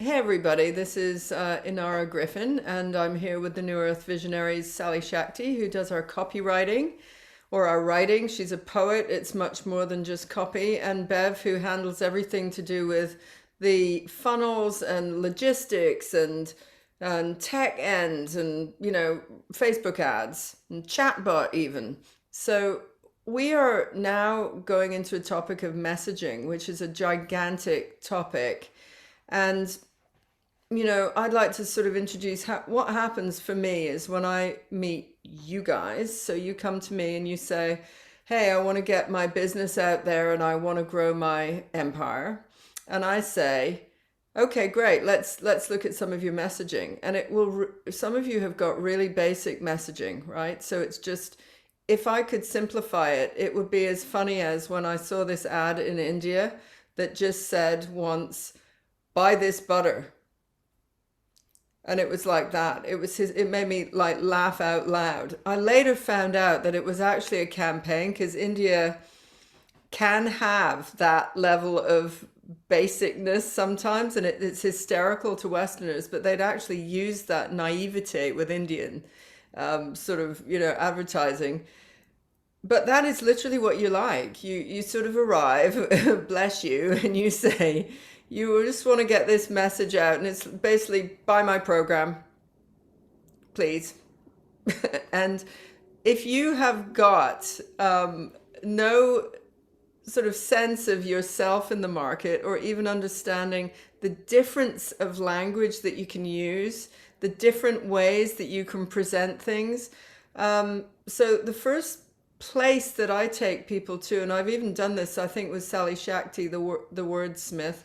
Hey everybody, this is Inara Griffin, and I'm here with the New Earth Visionaries Sally Shakti, who does our copywriting or our writing. She's a poet, it's much more than just copy, and Bev, who handles everything to do with the funnels and logistics and tech ends and Facebook ads and chatbot even. So we are now going into a topic of messaging, which is a gigantic topic. And I'd like to sort of introduce what happens for me is when I meet you guys. So you come to me and you say, "Hey, I want to get my business out there and I want to grow my empire." And I say, "Okay, great. Let's look at some of your messaging." And some of you have got really basic messaging, right? So it's just if I could simplify it, it would be as funny as when I saw this ad in India that just said once, "Buy this butter." And it was like that. It made me like laugh out loud. I later found out that it was actually a campaign because India can have that level of basicness sometimes, and it's hysterical to Westerners, but they'd actually use that naivete with Indian sort of, advertising. But that is literally what you like. You sort of arrive, bless you, and you say, you just want to get this message out, and it's basically buy my program, please. And if you have got no sort of sense of yourself in the market, or even understanding the difference of language that you can use, the different ways that you can present things. So the first place that I take people to, and I've even done this, I think, with Sally Shakti, the wordsmith.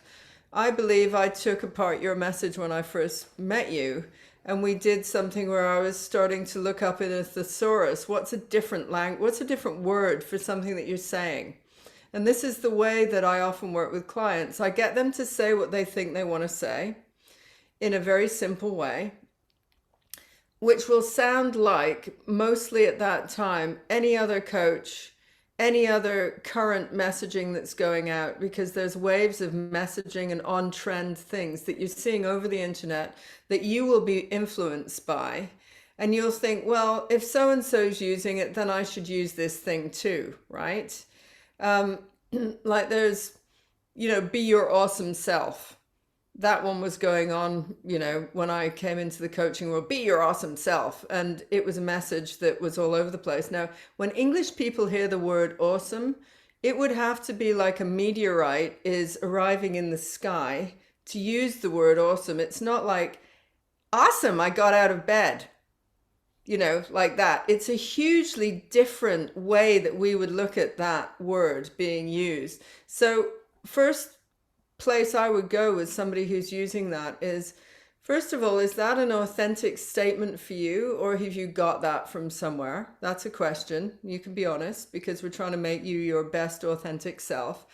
I believe I took apart your message when I first met you, and we did something where I was starting to look up in a thesaurus. What's a different language? What's a different word for something that you're saying? And this is the way that I often work with clients. I get them to say what they think they want to say in a very simple way, which will sound like mostly at that time any other coach, any other current messaging that's going out, because there's waves of messaging and on trend things that you're seeing over the internet that you will be influenced by. And you'll think, well, if so and so's using it, then I should use this thing too, right? Um, like there's, be your awesome self. That one was going on, when I came into the coaching world, be your awesome self. And it was a message that was all over the place. Now, when English people hear the word awesome, it would have to be like a meteorite is arriving in the sky to use the word awesome. It's not like, awesome, I got out of bed, like that. It's a hugely different way that we would look at that word being used. So, first place I would go with somebody who's using that is, first of all, is that an authentic statement for you, or have you got that from somewhere? That's a question. You can be honest, because we're trying to make you your best authentic self.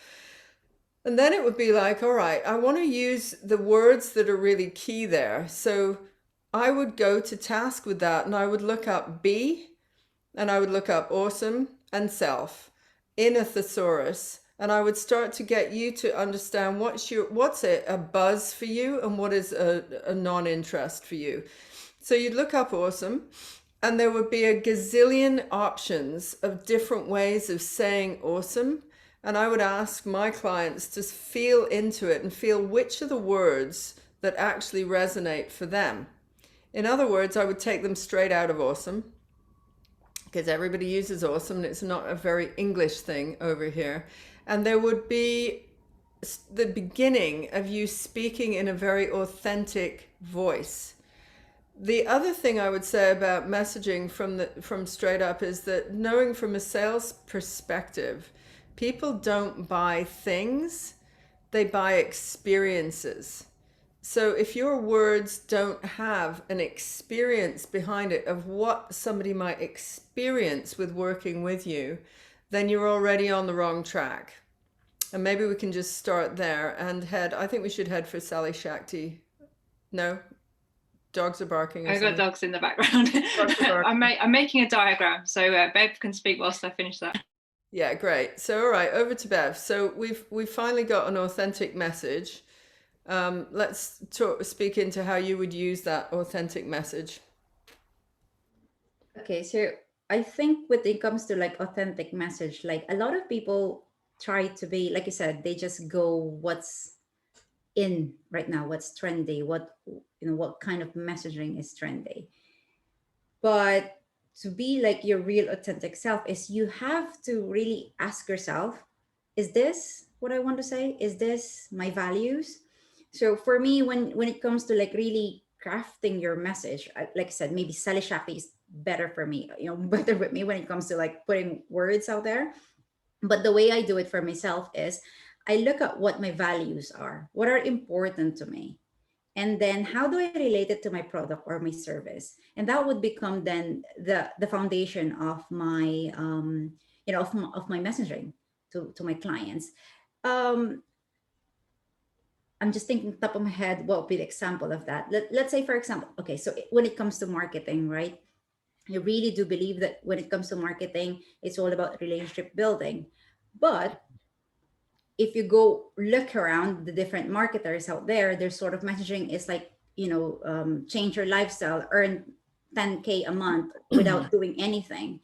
And then it would be like, all right, I want to use the words that are really key there. So I would go to task with that, and I would look up be, and I would look up awesome and self in a thesaurus, and I would start to get you to understand what's a buzz for you and what is a non-interest for you. So you'd look up awesome, and there would be a gazillion options of different ways of saying awesome. And I would ask my clients to feel into it and feel which are the words that actually resonate for them. In other words, I would take them straight out of awesome, because everybody uses awesome and it's not a very English thing over here. And there would be the beginning of you speaking in a very authentic voice. The other thing I would say about messaging from straight up is that, knowing from a sales perspective, people don't buy things, they buy experiences. So if your words don't have an experience behind it of what somebody might experience with working with you, then you're already on the wrong track. And maybe we can just start there and I think we should head for Sally Shakti. No? Dogs are barking or I've got something. dogs in the background. Dogs are barking. I'm making a diagram, so Bev can speak whilst I finish that. Yeah, great. So, all right, over to Bev. So we've finally got an authentic message. Let's speak into how you would use that authentic message. Okay, so I think when it comes to like authentic message, like a lot of people try to be, like you said, they just go what's in right now, what's trendy, what kind of messaging is trendy. But to be like your real authentic self is you have to really ask yourself, is this what I want to say? Is this my values? So for me, when it comes to like really crafting your message, like I said, maybe Sally Shakti is better for me, better with me when it comes to like putting words out there. But the way I do it for myself is I look at what my values are, what are important to me, and then how do I relate it to my product or my service, and that would become then the foundation of my of my messaging to my clients. um I'm just thinking top of my head what would be the example of that. Let's say for example, okay, so when it comes to marketing, right, I really do believe that when it comes to marketing, it's all about relationship building. But if you go look around the different marketers out there, their sort of messaging is like, change your lifestyle, earn 10K a month without doing anything.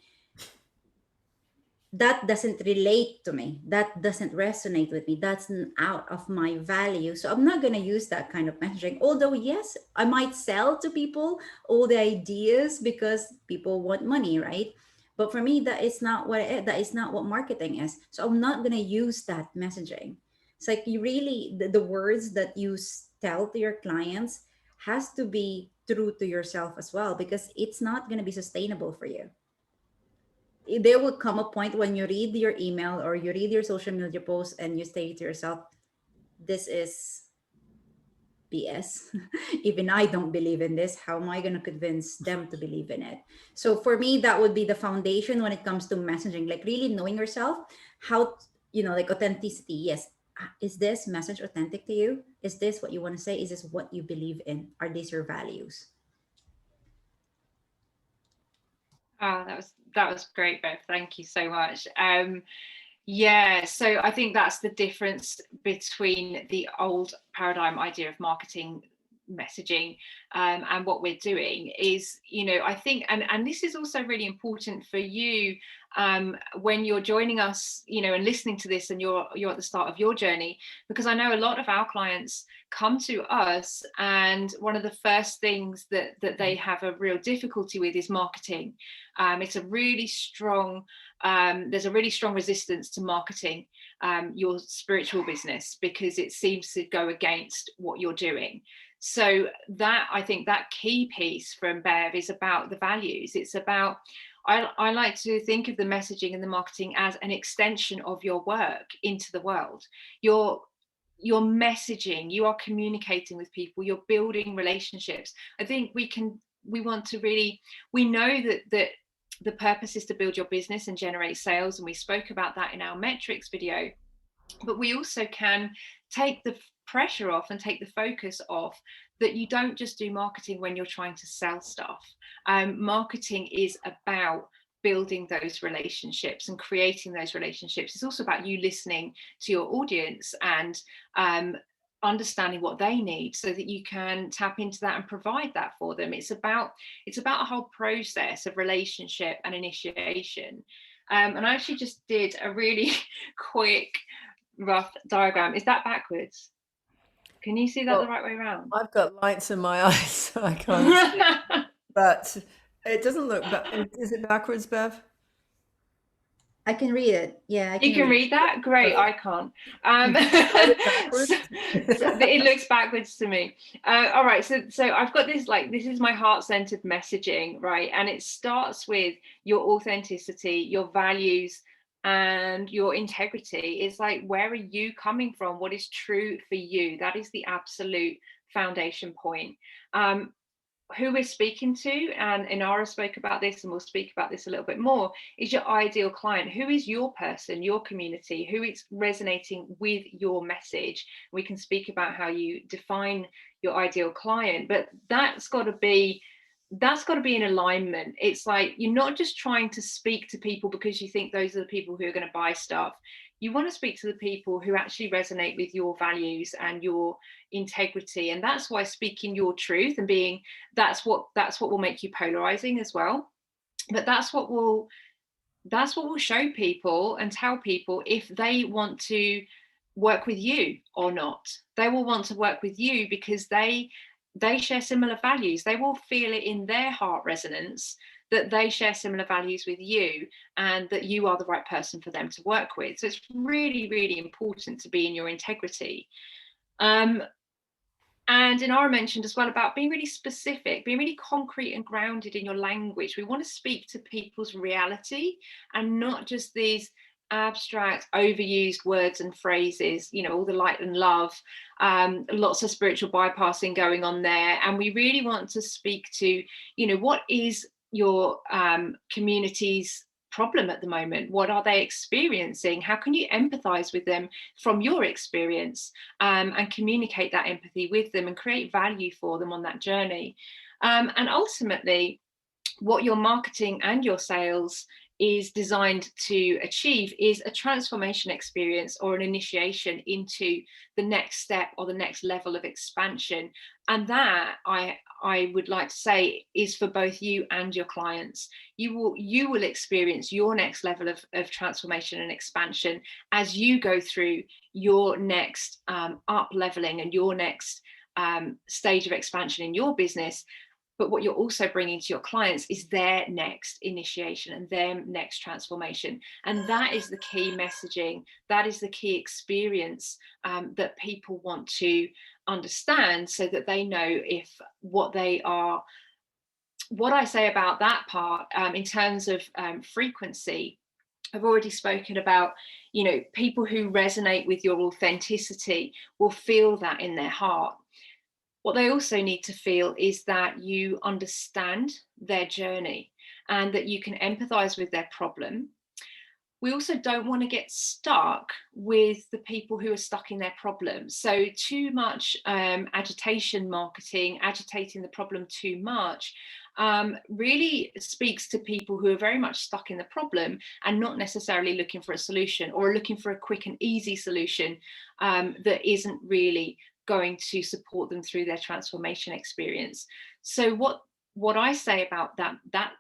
That doesn't relate to me. That doesn't resonate with me. That's out of my value. So I'm not going to use that kind of messaging. Although, yes, I might sell to people all the ideas because people want money, right? But for me, that is not that is not what marketing is. So I'm not going to use that messaging. It's like you really, the words that you tell to your clients has to be true to yourself as well, because it's not going to be sustainable for you. There will come a point when you read your email or you read your social media post and you say to yourself, this is BS. Even I don't believe in this. How am I going to convince them to believe in it? So for me, that would be the foundation when it comes to messaging, like really knowing yourself, how, like authenticity. Yes. Is this message authentic to you? Is this what you want to say? Is this what you believe in? Are these your values? Ah, that was great, Bev. Thank you so much. Yeah, so I think that's the difference between the old paradigm idea of marketing messaging, and what we're doing is, I think, and this is also really important for you, when you're joining us, and listening to this, and you're at the start of your journey, because I know a lot of our clients come to us, and one of the first things that they have a real difficulty with is marketing. It's a really strong there's a really strong resistance to marketing your spiritual business, because it seems to go against what you're doing. So that, I think that key piece from Bev is about the values. It's about, I like to think of the messaging and the marketing as an extension of your work into the world. Your messaging, you are communicating with people, you're building relationships. I think we want to really, we know that the purpose is to build your business and generate sales, and we spoke about that in our metrics video. But we also can take the pressure off and take the focus off, that you don't just do marketing when you're trying to sell stuff. Marketing is about building those relationships and creating those relationships. It's also about you listening to your audience and understanding what they need, so that you can tap into that and provide that for them. It's about a whole process of relationship and initiation. And I actually just did a really quick rough diagram. Is that backwards? Can you see that the right way around? I've got lights in my eyes, so I can't see. But it doesn't look is it backwards, Bev? I can read it. Yeah, I You can can read read that? Great, I can't. Backwards? So it looks backwards to me. All right, so I've got this, like, this is my heart-centered messaging, right? And it starts with your authenticity, your values, and your integrity. It's like, where are you coming from? What is true for you? That is the absolute foundation point. Who we're speaking to, and Inara spoke about this, and we'll speak about this a little bit more, is your ideal client. Who is your person, your community, who is resonating with your message? We can speak about how you define your ideal client, but that's got to be in alignment. It's like, you're not just trying to speak to people because you think those are the people who are going to buy stuff. You want to speak to the people who actually resonate with your values and your integrity. And that's why speaking your truth and being, that's what will make you polarizing as well. But that's what will show people and tell people if they want to work with you or not. They will want to work with you because they share similar values. They will feel it in their heart resonance that they share similar values with you and that you are the right person for them to work with. So it's really, really important to be in your integrity. And Inara mentioned as well about being really specific, being really concrete and grounded in your language. We want to speak to people's reality and not just these abstract, overused words and phrases, all the light and love, lots of spiritual bypassing going on there. And we really want to speak to, what is your community's problem at the moment? What are they experiencing? How can you empathize with them from your experience, and communicate that empathy with them and create value for them on that journey? And ultimately, what your marketing and your sales is designed to achieve is a transformation experience or an initiation into the next step or the next level of expansion. And that I would like to say is for both you and your clients. You will experience your next level of transformation and expansion as you go through your next up leveling and your next stage of expansion in your business. But what you're also bringing to your clients is their next initiation and their next transformation. And that is the key messaging. That is the key experience that people want to understand, so that they know if what I say about that part in terms of frequency. I've already spoken about, people who resonate with your authenticity will feel that in their heart. What they also need to feel is that you understand their journey and that you can empathize with their problem. We also don't want to get stuck with the people who are stuck in their problem. So too much agitation marketing, agitating the problem too much, really speaks to people who are very much stuck in the problem and not necessarily looking for a solution, or looking for a quick and easy solution that isn't really going to support them through their transformation experience. So what I say about that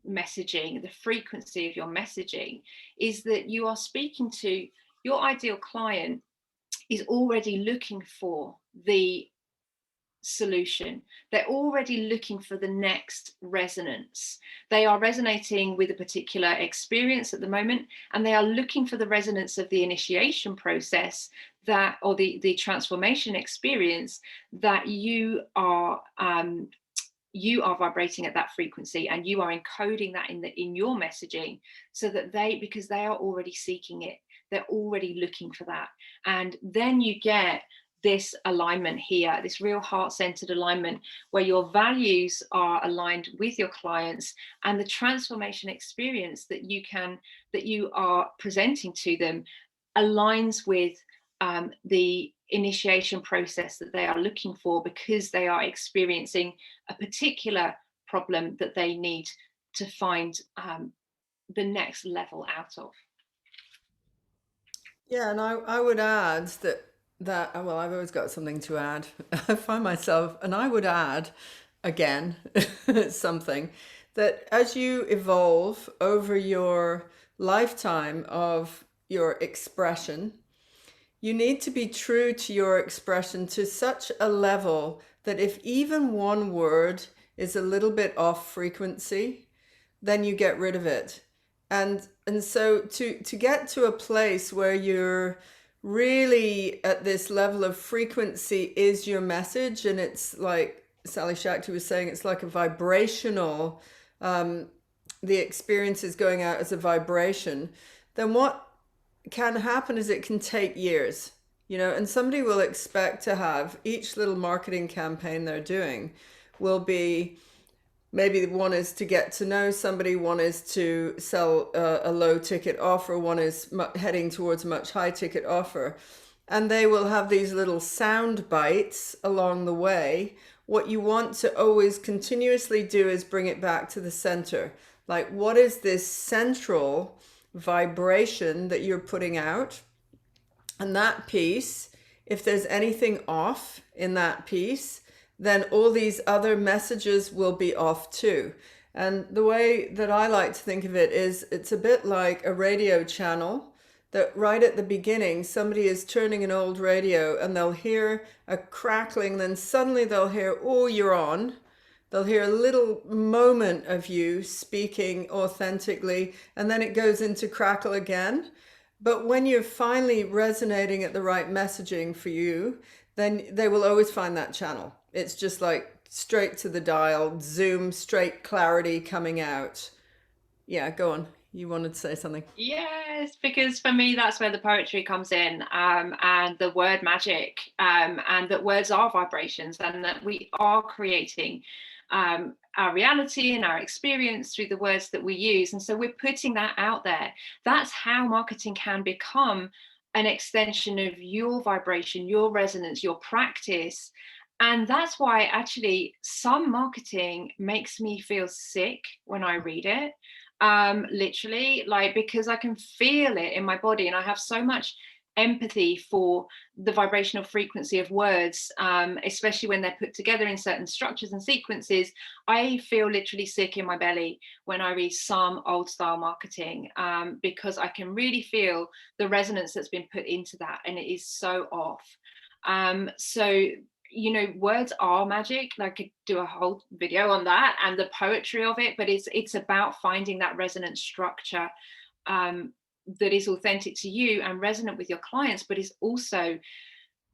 messaging, the frequency of your messaging, is that you are speaking to your ideal client is already looking for the solution. They're already looking for the next resonance. They are resonating with a particular experience at the moment, and they are looking for the resonance of the initiation process, that, or the transformation experience, that you are vibrating at that frequency, and you are encoding that in your messaging, so that because they are already seeking it, they're already looking for that. And then you get this alignment here, this real heart-centered alignment, where your values are aligned with your clients, and the transformation experience that you are presenting to them aligns with the initiation process that they are looking for, because they are experiencing a particular problem that they need to find the next level out of. Yeah, and I would add that well, I've always got something to add. I find myself, and I would add again something, that as you evolve over your lifetime of your expression, you need to be true to your expression to such a level that if even one word is a little bit off frequency, then you get rid of it. And so to get to a place where you're really at this level of frequency is your message, and it's like Sally Shakti was saying, it's like a vibrational, the experience is going out as a vibration, then what can happen is it can take years, and somebody will expect to have each little marketing campaign they're doing will be, maybe one is to get to know somebody, one is to sell a low ticket offer, one is heading towards a much high ticket offer. And they will have these little sound bites along the way. What you want to always continuously do is bring it back to the center. Like, what is this central vibration that you're putting out. And that piece, if there's anything off in that piece, then all these other messages will be off too. And the way that I like to think of it is it's a bit like a radio channel that right at the beginning, somebody is turning an old radio and they'll hear a crackling, then suddenly they'll hear, oh, you're on. They'll hear a little moment of you speaking authentically, and then it goes into crackle again. But when you're finally resonating at the right messaging for you, then they will always find that channel. It's just like straight to the dial, zoom, straight clarity coming out. Yeah, go on. You wanted to say something. Yes, because for me, that's where the poetry comes in, and the word magic, and that words are vibrations, and that we are creating our reality and our experience through the words that we use. And so we're putting that out there. That's how marketing can become an extension of your vibration, your resonance, your practice. And that's why actually some marketing makes me feel sick when I read it. Literally, like, because I can feel it in my body, and I have so much empathy for the vibrational frequency of words, especially when they're put together in certain structures and sequences. I feel literally sick in my belly when I read some old style marketing, because I can really feel the resonance that's been put into that, and it is so off. So you know, words are magic. I could do a whole video on that and the poetry of it, but it's about finding that resonant structure that is authentic to you and resonant with your clients, but is also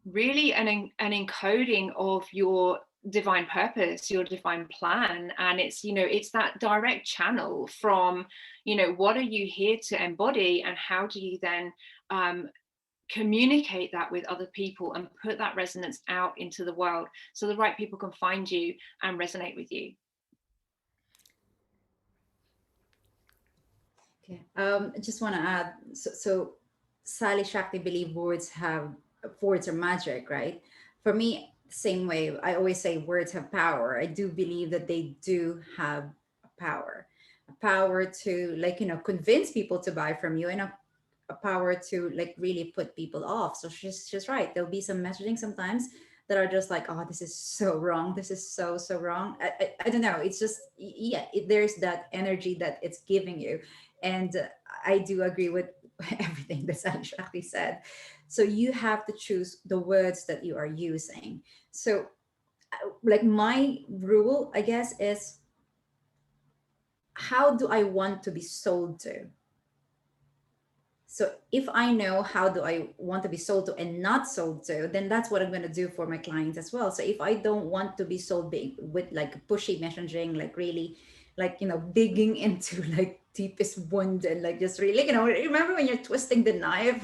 really an encoding of your divine purpose, your divine plan. And it's, you know, it's that direct channel from, you know, what are you here to embody, and how do you then communicate that with other people and put that resonance out into the world so the right people can find you and resonate with you. Okay. I just want to add. So Sally Shakti believe words are magic, right? For me, same way. I always say words have power. I do believe that they do have a power to, like, you know, convince people to buy from you, and a power to, like, really put people off. So she's right. There'll be some messaging sometimes that are just like, oh, this is so wrong. This is so wrong. I don't know. It's just, yeah, there's that energy that it's giving you. And I do agree with everything that Sally Shakti said. So you have to choose the words that you are using. So, like, my rule, I guess, is how do I want to be sold to? So if I know how do I want to be sold to and not sold to, then that's what I'm going to do for my clients as well. So if I don't want to be sold with like pushy messaging, like really, like, you know, digging into like deepest wound, and like just really, you know, remember when you're twisting the knife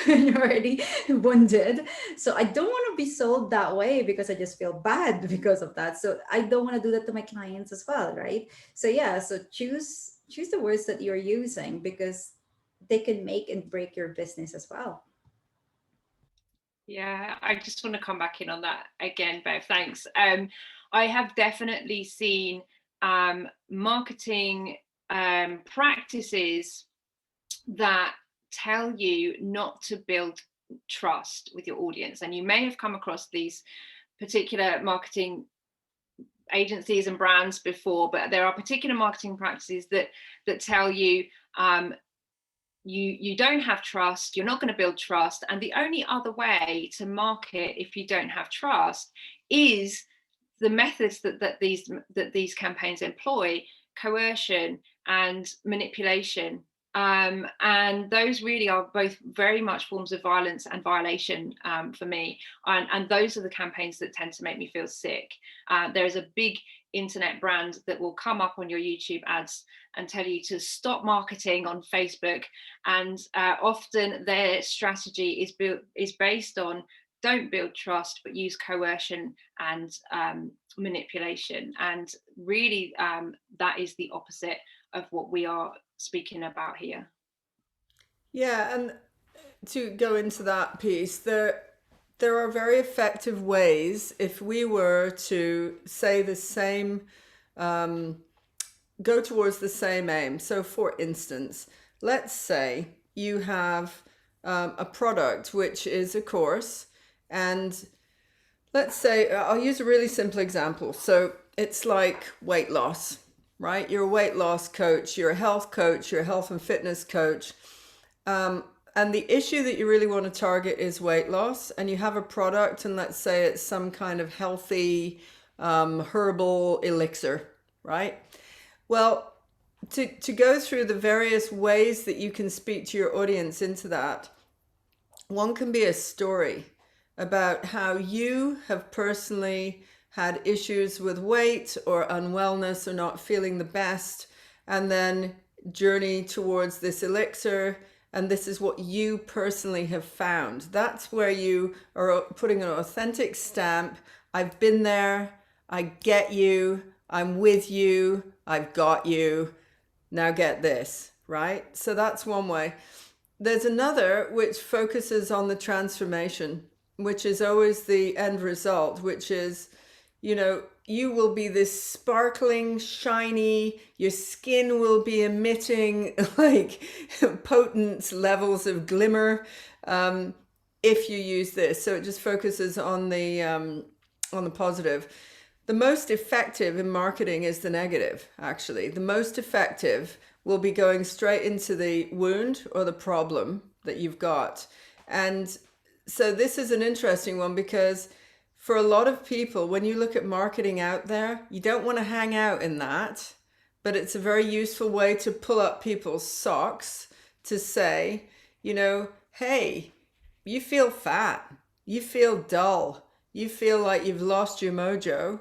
when you're already wounded. So I don't want to be sold that way, because I just feel bad because of that. So I don't want to do that to my clients as well, right? So yeah, so choose the words that you're using, because they can make and break your business as well. Yeah, I just want to come back in on that again, Bev. Thanks. I have definitely seen marketing practices that tell you not to build trust with your audience. And you may have come across these particular marketing agencies and brands before, but there are particular marketing practices that tell you you don't have trust, you're not going to build trust, and the only other way to market if you don't have trust is the methods that these campaigns employ: coercion and manipulation. And those really are both very much forms of violence and violation for me. And those are the campaigns that tend to make me feel sick. There is a big internet brand that will come up on your YouTube ads and tell you to stop marketing on Facebook. And often their strategy is based on don't build trust, but use coercion and manipulation. And really, that is the opposite of what we are speaking about here. Yeah, and to go into that piece, there are very effective ways if we were to say the same, go towards the same aim. So, for instance, let's say you have a product which is a course, and let's say I'll use a really simple example. So it's like weight loss, right? You're a weight loss coach, you're a health coach, you're a health and fitness coach. And the issue that you really want to target is weight loss, and you have a product, and let's say it's some kind of healthy herbal elixir, right? Well, to go through the various ways that you can speak to your audience into that, one can be a story about how you have personally had issues with weight or unwellness or not feeling the best, and then journey towards this elixir. And this is what you personally have found. That's where you are putting an authentic stamp. I've been there. I get you. I'm with you. I've got you. Now get this, right? So that's one way. There's another which focuses on the transformation, which is always the end result, which is, you will be this sparkling, shiny, your skin will be emitting like potent levels of glimmer if you use this. So it just focuses on the positive. The most effective in marketing is the negative, actually. The most effective will be going straight into the wound or the problem that you've got. And so this is an interesting one, because for a lot of people, when you look at marketing out there, you don't want to hang out in that, but it's a very useful way to pull up people's socks to say, hey, you feel fat, you feel dull, you feel like you've lost your mojo,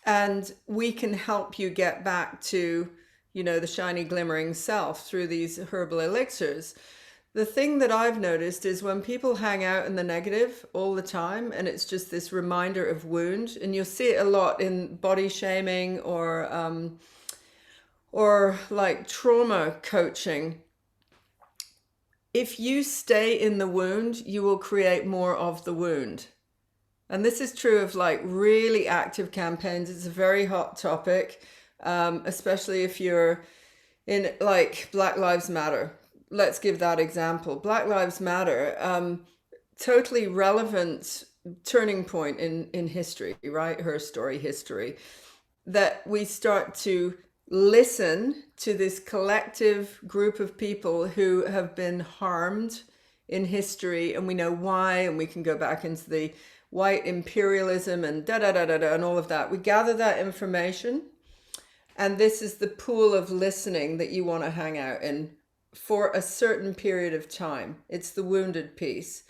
and we can help you get back to, the shiny glimmering self through these herbal elixirs. The thing that I've noticed is when people hang out in the negative all the time, and it's just this reminder of wound, and you'll see it a lot in body shaming or like trauma coaching. If you stay in the wound, you will create more of the wound. And this is true of like really active campaigns. It's a very hot topic, especially if you're in like Black Lives Matter. Let's give that example. Black Lives Matter, totally relevant turning point in history, right? Her story, history, that we start to listen to this collective group of people who have been harmed in history, and we know why, and we can go back into the white imperialism and and all of that. We gather that information, and this is the pool of listening that you want to hang out in for a certain period of time. It's the wounded piece.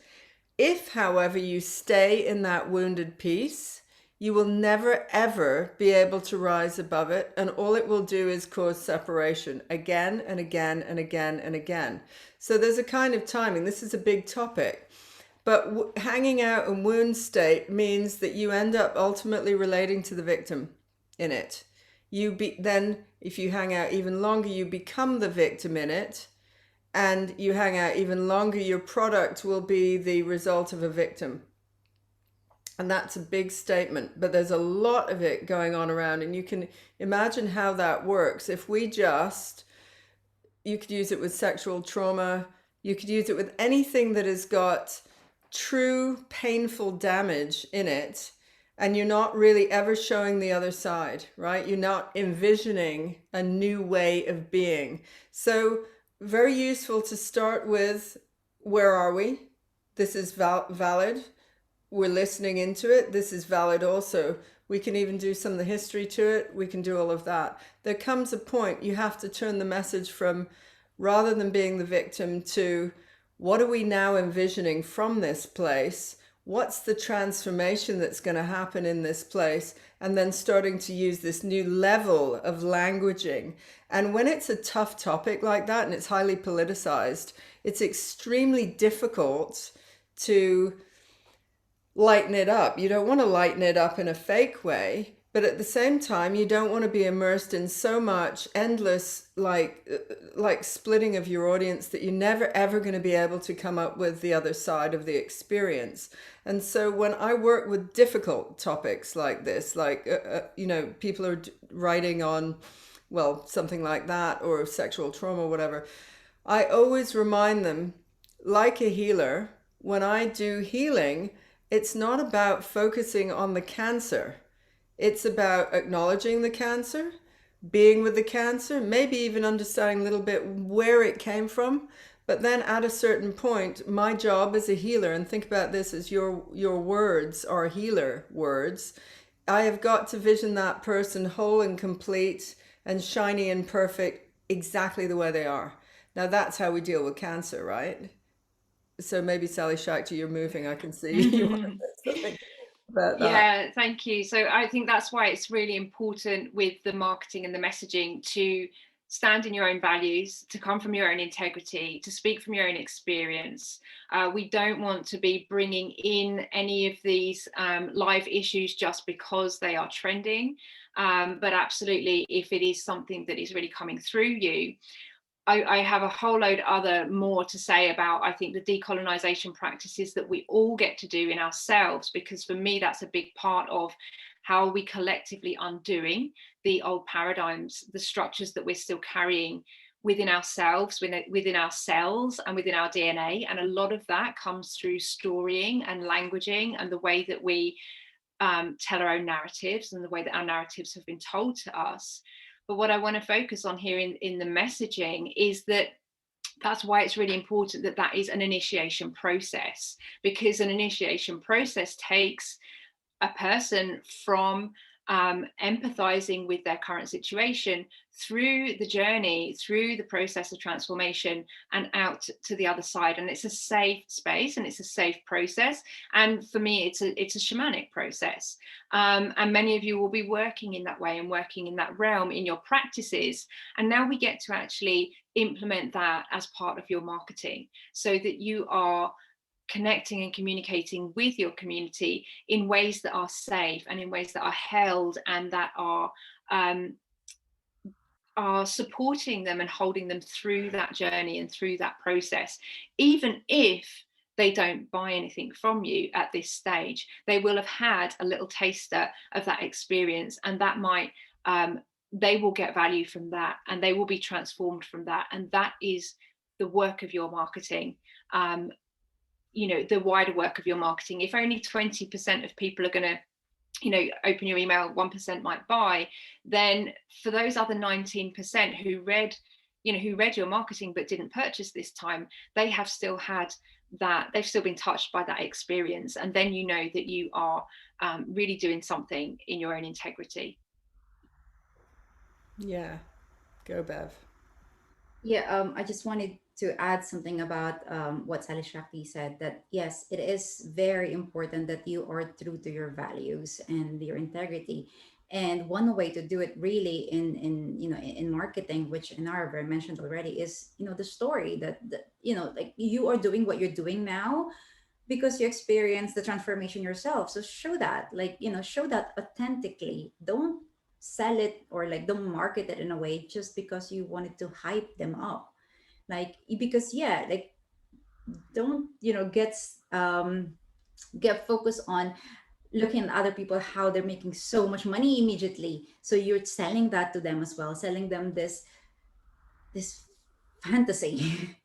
If, however, you stay in that wounded piece, you will never, ever be able to rise above it. And all it will do is cause separation again and again and again and again. So there's a kind of timing. This is a big topic. But hanging out in wound state means that you end up ultimately relating to the victim in it. Then, if you hang out even longer, you become the victim in it. And you hang out even longer, your product will be the result of a victim. And that's a big statement, but there's a lot of it going on around, and you can imagine how that works. If you could use it with sexual trauma, you could use it with anything that has got true painful damage in it, and you're not really ever showing the other side, right? You're not envisioning a new way of being. So very useful to start with, where are we? This is valid. We're listening into it. This is valid also. We can even do some of the history to it. We can do all of that. There comes a point you have to turn the message from, rather than being the victim, to what are we now envisioning from this place? What's the transformation that's going to happen in this place? And then starting to use this new level of languaging. And when it's a tough topic like that, and it's highly politicized, it's extremely difficult to lighten it up. You don't want to lighten it up in a fake way, but at the same time, you don't want to be immersed in so much endless like splitting of your audience that you're never ever going to be able to come up with the other side of the experience. And so when I work with difficult topics like this, like people are writing on, well, something like that, or sexual trauma or whatever, I always remind them, like a healer, when I do healing, it's not about focusing on the cancer. It's about acknowledging the cancer, being with the cancer, maybe even understanding a little bit where it came from. But then at a certain point, my job as a healer, and think about this as your words are healer words, I have got to vision that person whole and complete and shiny and perfect exactly the way they are. Now that's how we deal with cancer, right? So maybe Sally Shachter, you're moving. I can see you want to say something about that. Yeah, thank you. So I think that's why it's really important with the marketing and the messaging to stand in your own values, to come from your own integrity, to speak from your own experience. We don't want to be bringing in any of these live issues just because they are trending. But absolutely, if it is something that is really coming through you, I have a whole load other more to say about, I think, the decolonization practices that we all get to do in ourselves, because for me, that's a big part of how we collectively undoing the old paradigms, the structures that we're still carrying within ourselves, within our cells and within our DNA. And a lot of that comes through storying and languaging and the way that we tell our own narratives and the way that our narratives have been told to us. But what I want to focus on here in the messaging is that that's why it's really important that that is an initiation process, because an initiation process takes a person from empathizing with their current situation through the journey, through the process of transformation and out to the other side. And it's a safe space and it's a safe process. And for me, it's a shamanic process. And many of you will be working in that way and working in that realm in your practices. And now we get to actually implement that as part of your marketing so that you are connecting and communicating with your community in ways that are safe and in ways that are held and that are supporting them and holding them through that journey and through that process, even if they don't buy anything from you at this stage. They will have had a little taster of that experience, and that might they will get value from that and they will be transformed from that. And that is the work of your marketing. The wider work of your marketing. If only 20% of people are going to open your email, 1% might buy, then for those other 19% who read your marketing but didn't purchase this time, they have still had that, they've still been touched by that experience. And then you know that you are really doing something in your own integrity. Yeah, go Bev. Yeah, I just wanted to add something about what Sally Shakti said, that yes, it is very important that you are true to your values and your integrity. And one way to do it really in marketing, which Inara mentioned already, is the story that like you are doing what you're doing now because you experience the transformation yourself. So show that, like, show that authentically. Don't sell it, or like don't market it in a way just because you wanted to hype them up. Like, because yeah, like, don't get focused on looking at other people, how they're making so much money immediately, so you're selling that to them as well, selling them this fantasy.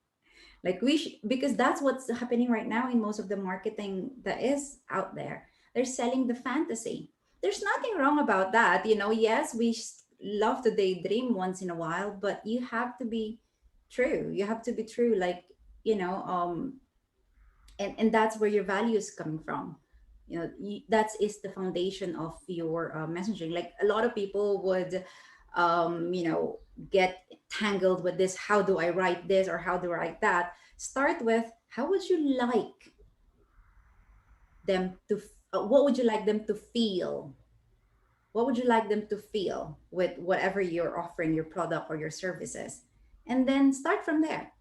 Like, because that's what's happening right now in most of the marketing that is out there. They're selling the fantasy. There's nothing wrong about that, yes, we love to daydream once in a while, but you have to be true. You have to be true, like, you know and that's where your value is coming from. That is the foundation of your messaging. Like, a lot of people would get tangled with this, how do I write this or how do I write that. Start with, how would you like them to what would you like them to feel, what would you like them to feel with whatever you're offering, your product or your services, and then start from there.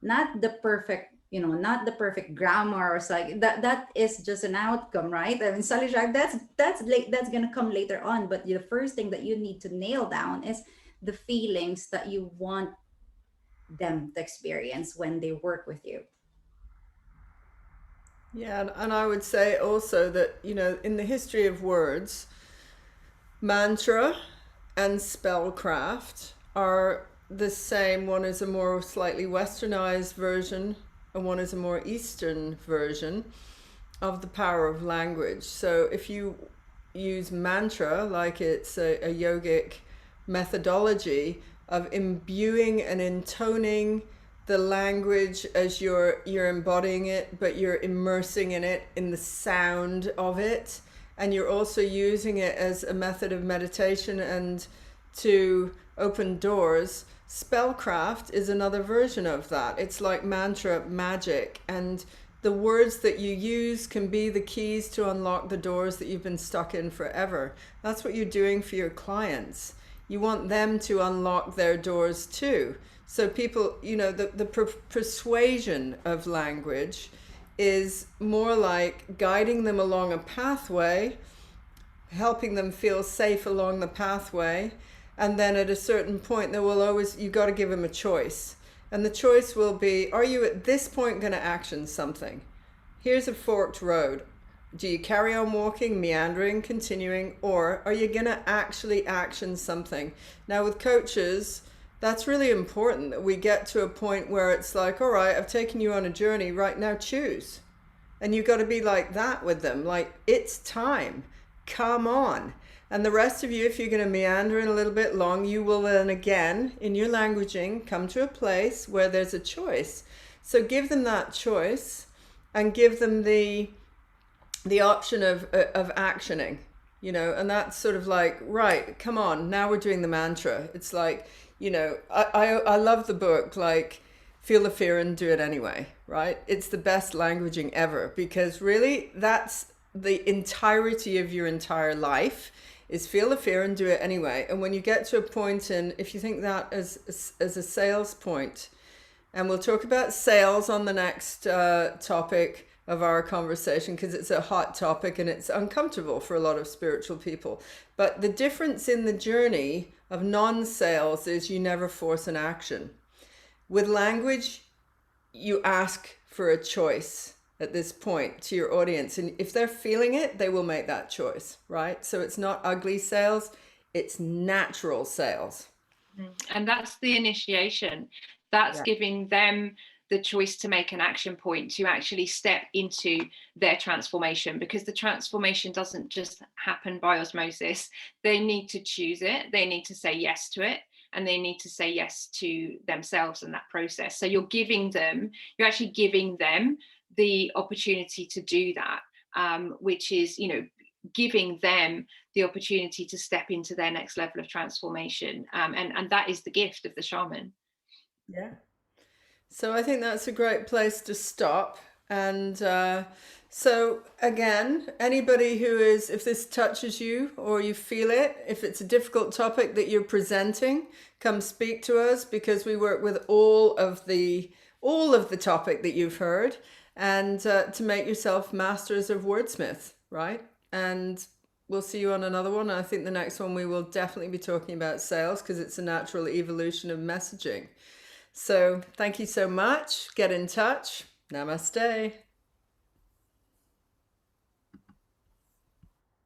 Not the perfect, not the perfect grammar or like that is just an outcome, right? I mean, Salishak, that's like that's gonna come later on, but the first thing that you need to nail down is the feelings that you want them to experience when they work with you. Yeah, and I would say also that, in the history of words, mantra and spellcraft are the same. One is a more slightly westernized version, and one is a more Eastern version of the power of language. So if you use mantra like it's a yogic methodology of imbuing and intoning the language as you're embodying it, but you're immersing in it, in the sound of it, and you're also using it as a method of meditation and to open doors. Spellcraft is another version of that. It's like mantra magic, and the words that you use can be the keys to unlock the doors that you've been stuck in forever. That's what you're doing for your clients. You want them to unlock their doors too. So people, the persuasion of language is more like guiding them along a pathway, helping them feel safe along the pathway. And then at a certain point, you've got to give them a choice. And the choice will be, are you at this point going to action something? Here's a forked road. Do you carry on walking, meandering, continuing, or are you going to actually action something? Now with coaches, that's really important that we get to a point where it's like, all right, I've taken you on a journey, right now choose. And you've got to be like that with them, like, it's time, come on. And the rest of you, if you're going to meander in a little bit long, you will then again, in your languaging, come to a place where there's a choice. So give them that choice and give them the option of actioning, and that's sort of like, right, come on, now we're doing the mantra. It's like, I love the book, like, feel the fear and do it anyway, right? It's the best languaging ever, because really that's the entirety of your entire life, is feel the fear and do it anyway. And when you get to a point, and if you think that as a sales point, and we'll talk about sales on the next topic of our conversation, because it's a hot topic and it's uncomfortable for a lot of spiritual people. But the difference in the journey of non-sales is you never force an action. With language, you ask for a choice at this point to your audience, and if they're feeling it, they will make that choice, right? So it's not ugly sales, it's natural sales. And that's the initiation. That's giving them the choice to make an action point, to actually step into their transformation, because the transformation doesn't just happen by osmosis. They need to choose it, they need to say yes to it, and they need to say yes to themselves in that process. So you're actually giving them the opportunity to do that, which is, giving them the opportunity to step into their next level of transformation. And that is the gift of the shaman. Yeah. So I think that's a great place to stop. And so again, anybody if this touches you or you feel it, if it's a difficult topic that you're presenting, come speak to us, because we work with all of the topic that you've heard, and to make yourself masters of wordsmith, right? And we'll see you on another one. I think the next one we will definitely be talking about sales, because it's a natural evolution of messaging. So thank you so much. Get in touch. Namaste.